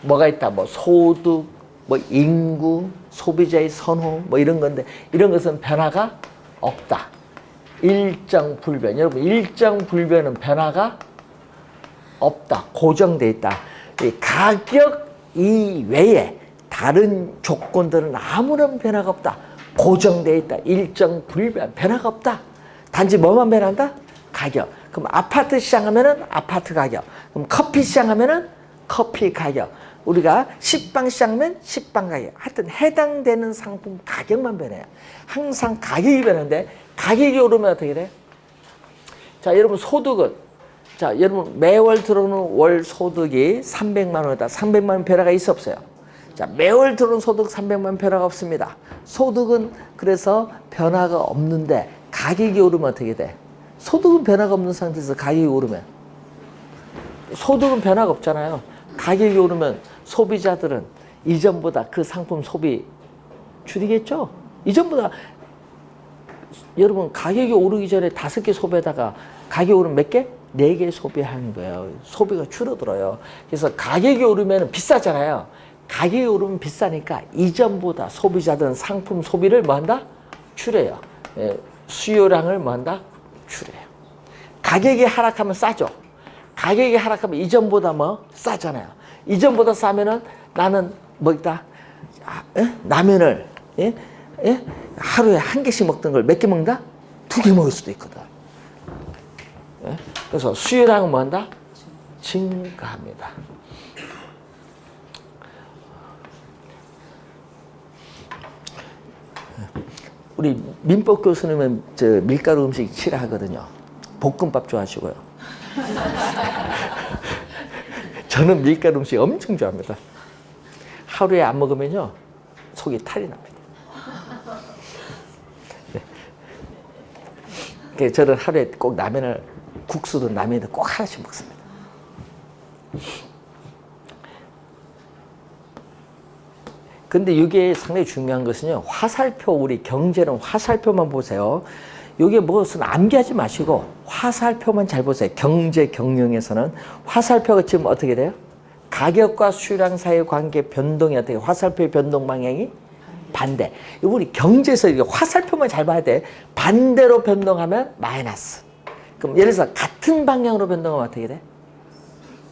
뭐가 있다? 뭐 소득, 뭐 인구, 소비자의 선호 뭐 이런 건데 이런 것은 변화가 없다. 일정 불변. 여러분 일정 불변은 변화가 없다. 고정돼 있다. 이 가격 이외에 다른 조건들은 아무런 변화가 없다. 고정돼 있다. 일정 불변. 변화가 없다. 단지 뭐만 변한다? 가격. 그럼 아파트 시장하면은 아파트 가격. 그럼 커피 시장하면은 커피 가격. 우리가 식빵 시장하면 식빵 가격. 하여튼 해당되는 상품 가격만 변해요. 항상 가격이 변하는데 가격이 오르면 어떻게 돼? 자, 여러분 소득은 자, 여러분 매월 들어오는 월 소득이 300만 원이다. 300만 원 변화가 있어 없어요? 자, 매월 들어오는 소득 300만 원 변화가 없습니다. 소득은 그래서 변화가 없는데 가격이 오르면 어떻게 돼? 소득은 변화가 없는 상태에서 가격이 오르면 소득은 변화가 없잖아요. 가격이 오르면 소비자들은 이전보다 그 상품 소비 줄이겠죠? 이전보다 여러분 가격이 오르기 전에 5개 소비하다가 가격이 오르면 몇 개? 4개 소비하는 거예요. 소비가 줄어들어요. 그래서 가격이 오르면 비싸잖아요. 가격이 오르면 비싸니까 이전보다 소비자들은 상품 소비를 뭐 한다? 줄여요. 수요량을 뭐 한다? 줄여요. 가격이 하락하면 싸죠. 가격이 하락하면 이전보다 뭐 싸잖아요. 이전보다 싸면은 나는 뭐 있다? 라면을 하루에 1개씩 먹던 걸 몇 개 먹는다? 2개 먹을 수도 있거든. 그래서 수요량은 뭐 한다? 증가합니다. 우리 민법 교수님은 저 밀가루 음식 싫어하거든요. 볶음밥 좋아하시고요. 저는 밀가루 음식 엄청 좋아합니다. 하루에 안 먹으면요 속이 탈이 납니다. 네. 저는 하루에 꼭 라면을 국수든 라면이든 꼭 하나씩 먹습니다. 근데 이게 상당히 중요한 것은요. 화살표 우리 경제는 화살표만 보세요. 이게 무엇은 암기하지 마시고 화살표만 잘 보세요. 경제 경영에서는 화살표가 지금 어떻게 돼요? 가격과 수요량 사이의 관계 변동이 어떻게 화살표의 변동 방향이 반대. 우리 경제에서 이게 화살표만 잘 봐야 돼. 반대로 변동하면 마이너스. 그럼 예를 들어서 같은 방향으로 변동하면 어떻게 돼?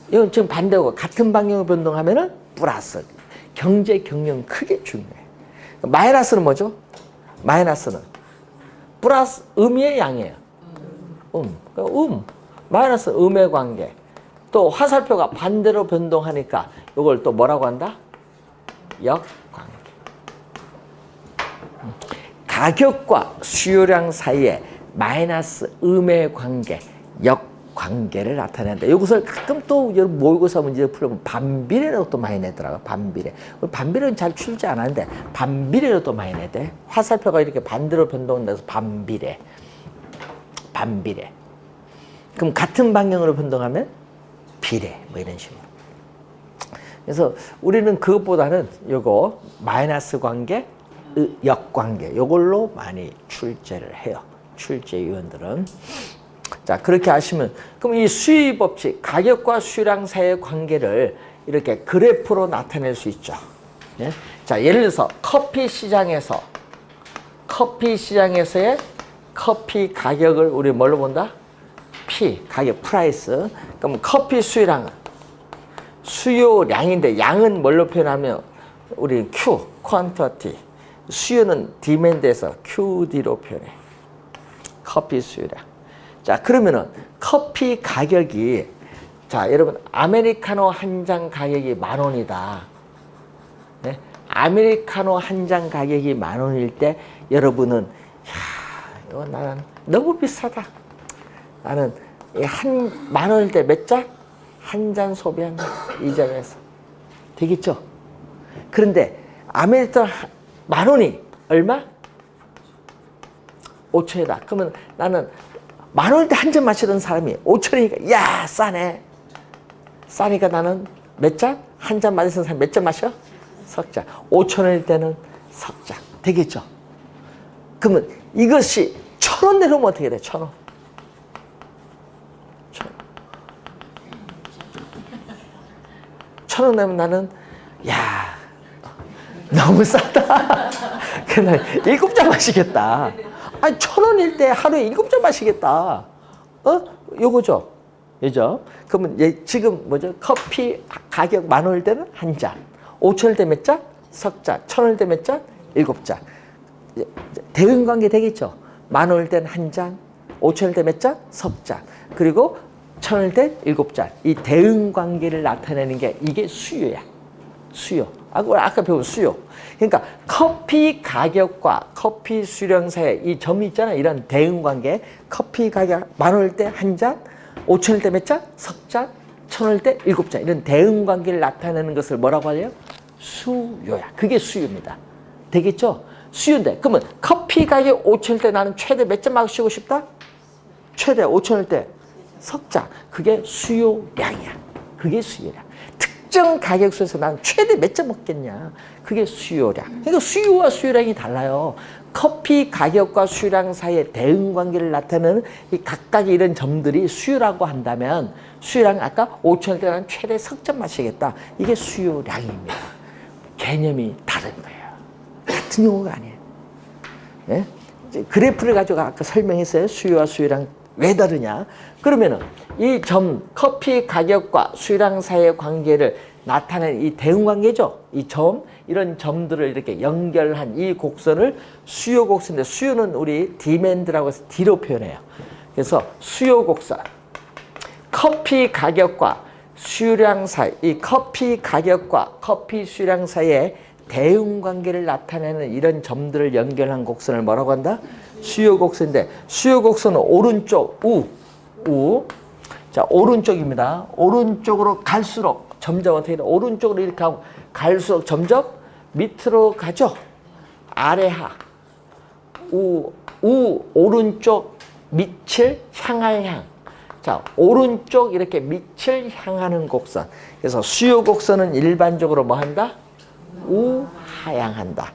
이건 지금 반대고 같은 방향으로 변동하면은 플러스. 경제 경영 크게 중요해. 마이너스는 뭐죠? 마이너스는 플러스 음의 양이에요. 마이너스 음의 관계. 또 화살표가 반대로 변동하니까 이걸 또 뭐라고 한다? 역관계. 가격과 수요량 사이에 마이너스 음의 관계, 역관계를 나타낸다. 이것을 가끔 또 여러분 모의고사 문제를 풀면 반비례라고 또 많이 내더라고요. 반비례. 반비례는 잘 풀지 않았는데 반비례로 또 많이 내대. 화살표가 이렇게 반대로 변동돼서 반비례. 반비례. 그럼 같은 방향으로 변동하면 비례. 뭐 이런 식으로. 그래서 우리는 그것보다는 요거 마이너스 관계, 역관계 요걸로 많이 출제를 해요. 출제위원들은. 자, 그렇게 하시면 그럼 이 수의 법칙, 가격과 수요량 사이의 관계를 이렇게 그래프로 나타낼 수 있죠. 예? 자, 예를 들어서 커피 시장에서의 커피 가격을 우리 뭘로 본다? P, 가격, 프라이스. 그럼 커피 수요량은 수요량인데 양은 뭘로 표현하면 우리 Q, 퀀터티. 수요는 디맨드에서 QD로 표현해. 커피 수요량. 자, 그러면은 커피 가격이 자, 여러분 아메리카노 한 잔 가격이 10,000원이다. 네? 아메리카노 한 잔 가격이 10,000원일 때 여러분은 야, 이거 나는 너무 비싸다. 나는 한 10,000원일 때 몇 잔? 한 잔 소비한다. 이 점에서. 되겠죠? 그런데 아메리카노 10,000원이 얼마? 5,000원이다. 그러면 나는 10,000원일 때 한 잔 마시던 사람이 5,000원이니까 야 싸네. 싸니까 나는 몇 잔? 한 잔 마시던 사람이 몇 잔 마셔? 석 잔. 5,000원일 때는 석 잔. 되겠죠? 그러면 이것이 1,000원 내려오면 어떻게 돼? 1,000원. 1,000원 내면 나는 야 너무 싸다. 그날 7잔 마시겠다. 아니 1,000원일 때 하루에 7잔 마시겠다. 요거죠. 그죠? 그러면 지금 뭐죠? 커피 가격 10,000원일 때는 한 잔. 5,000원일 때 몇 잔? 석 잔. 1,000원일 때 몇 잔? 7잔. 대응관계 되겠죠? 10,000원일 때는 한 잔. 5,000원일 때 몇 잔? 석 잔. 그리고 1,000원일 때 7잔. 이 대응관계를 나타내는 게 이게 수요야. 수요. 아까 배운 수요. 그러니까 커피 가격과 커피 수량 사이에 이 점이 있잖아요. 이런 대응관계. 커피 가격 10,000원일 때 한 잔, 5,000원일 때 몇 잔? 석 잔, 1,000원일 때 7잔. 이런 대응관계를 나타내는 것을 뭐라고 하죠? 수요야. 그게 수요입니다. 되겠죠? 수요인데 그러면 커피 가격 5,000원일 때 나는 최대 몇 잔 마시고 싶다? 최대 5,000원일 때 석 잔. 그게 수요량이야. 그게 수요량. 특정 가격수에서 난 최대 몇 잔 먹겠냐. 그게 수요량. 그러니까 수요와 수요량이 달라요. 커피 가격과 수요량 사이의 대응관계를 나타내는 이 각각의 이런 점들이 수요라고 한다면 수요량 아까 5,000원 때 난 최대 석 잔 마시겠다. 이게 수요량입니다. 개념이 다른 거예요. 같은 용어가 아니에요. 네? 그래프를 가지고 아까 설명했어요. 수요와 수요량 왜 다르냐. 그러면은 이 점, 커피 가격과 수요량 사이의 관계를 나타내는 이 대응관계죠. 이 점, 이런 점들을 이렇게 연결한 이 곡선을 수요 곡선인데 수요는 우리 디맨드라고 해서 D로 표현해요. 그래서 수요 곡선. 커피 가격과 수요량 사이, 이 커피 가격과 커피 수요량 사이의 대응관계를 나타내는 이런 점들을 연결한 곡선을 뭐라고 한다? 수요 곡선인데 수요 곡선은 오른쪽 우. 자, 오른쪽입니다. 오른쪽으로 갈수록 점점 어떻게 돼? 오른쪽으로 이렇게 하고 갈수록 점점 밑으로 가죠. 아래하. 오른쪽 밑을 향할 향. 자, 오른쪽 이렇게 밑을 향하는 곡선. 그래서 수요 곡선은 일반적으로 뭐 한다? 우하향한다.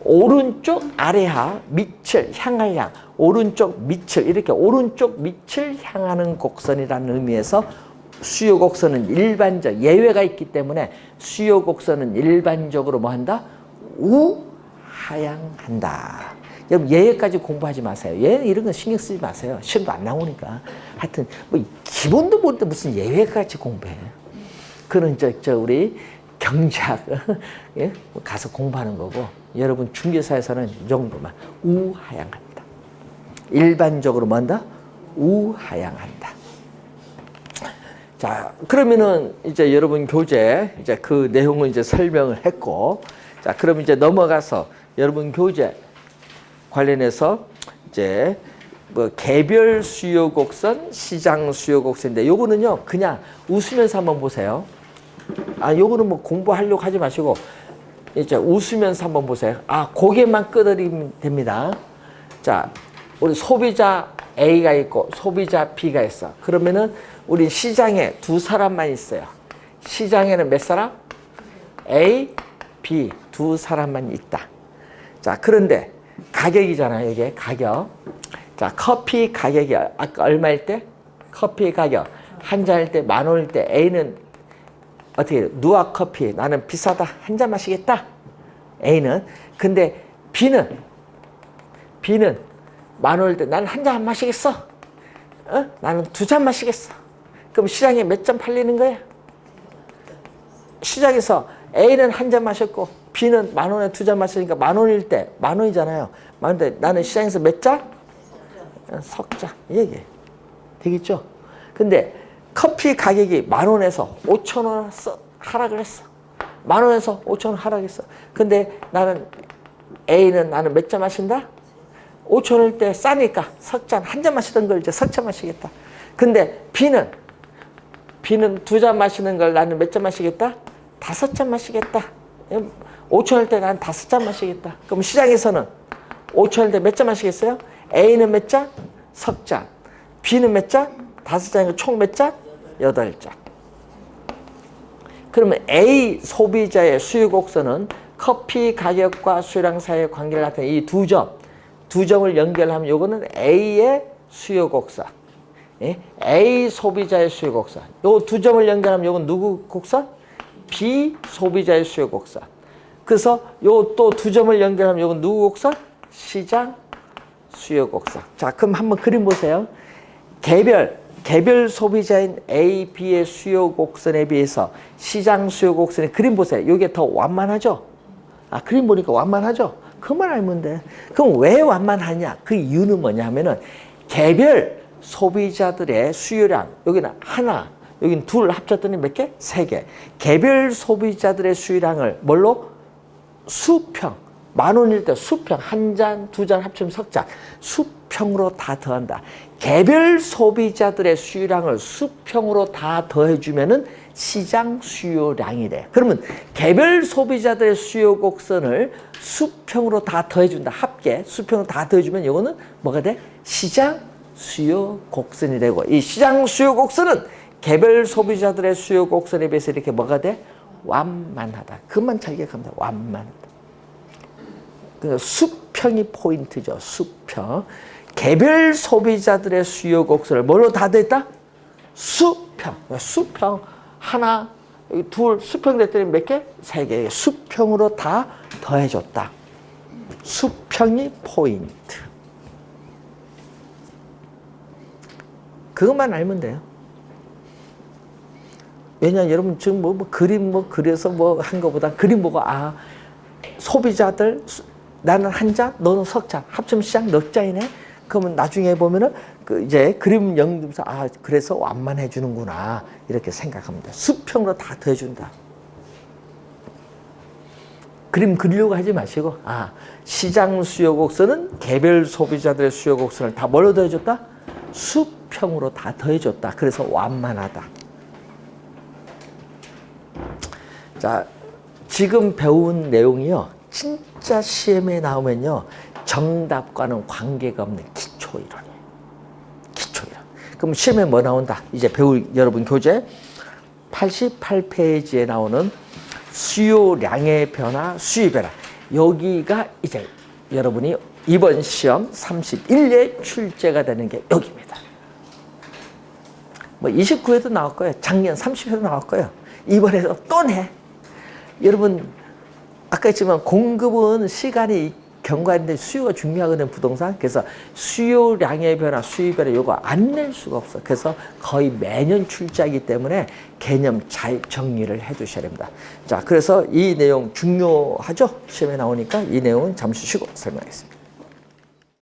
오른쪽 아래하 밑을 향할 향. 오른쪽 밑을 이렇게 오른쪽 밑을 향하는 곡선이라는 의미에서 수요 곡선은 일반적 예외가 있기 때문에 수요 곡선은 일반적으로 뭐 한다? 우하향한다. 여러분 예외까지 공부하지 마세요. 예외 이런 거 신경 쓰지 마세요. 시험도 안 나오니까. 하여튼 뭐 기본도 모르는데 무슨 예외까지 공부해. 그런 저 우리 경제학 예? 가서 공부하는 거고 여러분 중개사에서는 이 정도만 우하향한다. 일반적으로 뭔다? 우하향한다. 자, 그러면은 이제 여러분 교재 이제 그 내용을 이제 설명을 했고, 자, 그럼 이제 넘어가서 여러분 교재 관련해서 이제 뭐 개별 수요 곡선, 시장 수요 곡선인데 요거는요 그냥 웃으면서 한번 보세요. 요거는 뭐 공부하려고 하지 마시고 이제 웃으면서 한번 보세요. 고개만 끄덕이면 됩니다. 자, 우리 소비자 A가 있고 소비자 B가 있어. 그러면은 우리 시장에 두 사람만 있어요. 시장에는 몇 사람? A, B 두 사람만 있다. 자, 그런데 가격이잖아요. 이게 가격. 자, 커피 가격이 아까 얼마일 때? 커피 가격 한 잔일 때 10,000원일 때 A는 어떻게 누아 커피 나는 비싸다 한 잔 마시겠다. A는. 근데 B는 10,000원일 때 나는 한 잔 안 마시겠어. 나는 2잔 마시겠어. 그럼 시장에 몇 잔 팔리는 거야? 시장에서 A는 한 잔 마셨고 B는 10,000원에 2잔 마시니까 10,000원일 때 10,000원이잖아요. 10,000원인데 나는 시장에서 몇 잔? 석 잔. 얘기해. 되겠죠? 근데 커피 가격이 10,000원에서 5,000원 하락을 했어. 10,000원에서 5,000원 하락했어. 근데 나는 나는 몇 잔 마신다? 5,000원일 때 싸니까 석 잔, 한 잔 마시던 걸 이제 석 잔 마시겠다. 근데 B는 2잔 마시는 걸 나는 몇 잔 마시겠다? 5잔 마시겠다. 5,000원일 때 나는 5잔 마시겠다. 그럼 시장에서는 5,000원일 때 몇 잔 마시겠어요? A는 몇 잔? 석 잔. B는 몇 잔? 5잔이고 총 몇 잔? 8잔. 그러면 A 소비자의 수요 곡선은 커피 가격과 수요량 사이의 관계를 나타내는 이 두 점을 연결하면 요거는 A의 수요 곡선. 예? A 소비자의 수요 곡선. 요 두 점을 연결하면 요건 누구 곡선? B 소비자의 수요 곡선. 그래서 요 또 두 점을 연결하면 요건 누구 곡선? 시장 수요 곡선. 자, 그럼 한번 그림 보세요. 개별 소비자인 A, B의 수요 곡선에 비해서 시장 수요 곡선의 그림 보세요. 요게 더 완만하죠? 아, 그림 보니까 완만하죠? 그만 알면 돼. 그럼 왜 완만하냐? 그 이유는 뭐냐 하면은 개별 소비자들의 수요량, 여기는 하나, 여기는 둘 합쳤더니 몇 개? 세 개. 개별 소비자들의 수요량을 뭘로? 수평. 10,000원일 때 수평. 한 잔, 두 잔 합치면 석잔. 수평으로 다 더한다. 개별 소비자들의 수요량을 수평으로 다 더해주면은 시장 수요량이 돼. 그러면 개별 소비자들의 수요 곡선을 수평으로 다 더해준다. 합계 수평으로 다 더해주면 이거는 뭐가 돼? 시장 수요 곡선이 되고, 이 시장 수요 곡선은 개별 소비자들의 수요 곡선에 비해서 이렇게 뭐가 돼? 완만하다. 그것만 잘 기억합니다. 완만하다. 수평이 포인트죠. 수평. 개별 소비자들의 수요 곡선을 뭘로 다 더했다? 수평. 수평. 하나, 여기 둘, 수평 됐더니 몇 개? 세 개. 수평으로 다 더해줬다. 수평이 포인트. 그것만 알면 돼요. 왜냐, 여러분 지금 뭐 그림 그려서 한 거보다 그림 보고, 아, 소비자들, 나는 한 잔, 너는 석 잔, 합치면 시장 넉 잔이네? 그러면 나중에 보면은 이제 그림 연습서, 아, 그래서 완만해 주는구나. 이렇게 생각합니다. 수평으로 다 더해준다. 그림 그리려고 하지 마시고, 아, 시장 수요 곡선은 개별 소비자들의 수요 곡선을 다 뭘로 더해줬다? 수평으로 다 더해줬다. 그래서 완만하다. 자, 지금 배운 내용이요, 진짜 시험에 나오면요, 정답과는 관계가 없는 기초이론이에요. 기초이론. 그럼 시험에 뭐 나온다? 이제 배울 여러분 교재 88페이지에 나오는 수요량의 변화, 수요 변화. 여기가 이제 여러분이 이번 시험 31회 출제가 되는 게 여기입니다. 뭐 29회도 나올 거예요. 작년 30회도 나올 거예요. 이번에도 또 내. 여러분, 아까 했지만 공급은 시간이 경과인데 수요가 중요하거든요, 부동산. 그래서 수요량의 변화, 수요 변화 요거 안 낼 수가 없어. 그래서 거의 매년 출제하기 때문에 개념 잘 정리를 해 두셔야 됩니다. 자, 그래서 이 내용 중요하죠? 시험에 나오니까 이 내용은 잠시 쉬고 설명하겠습니다.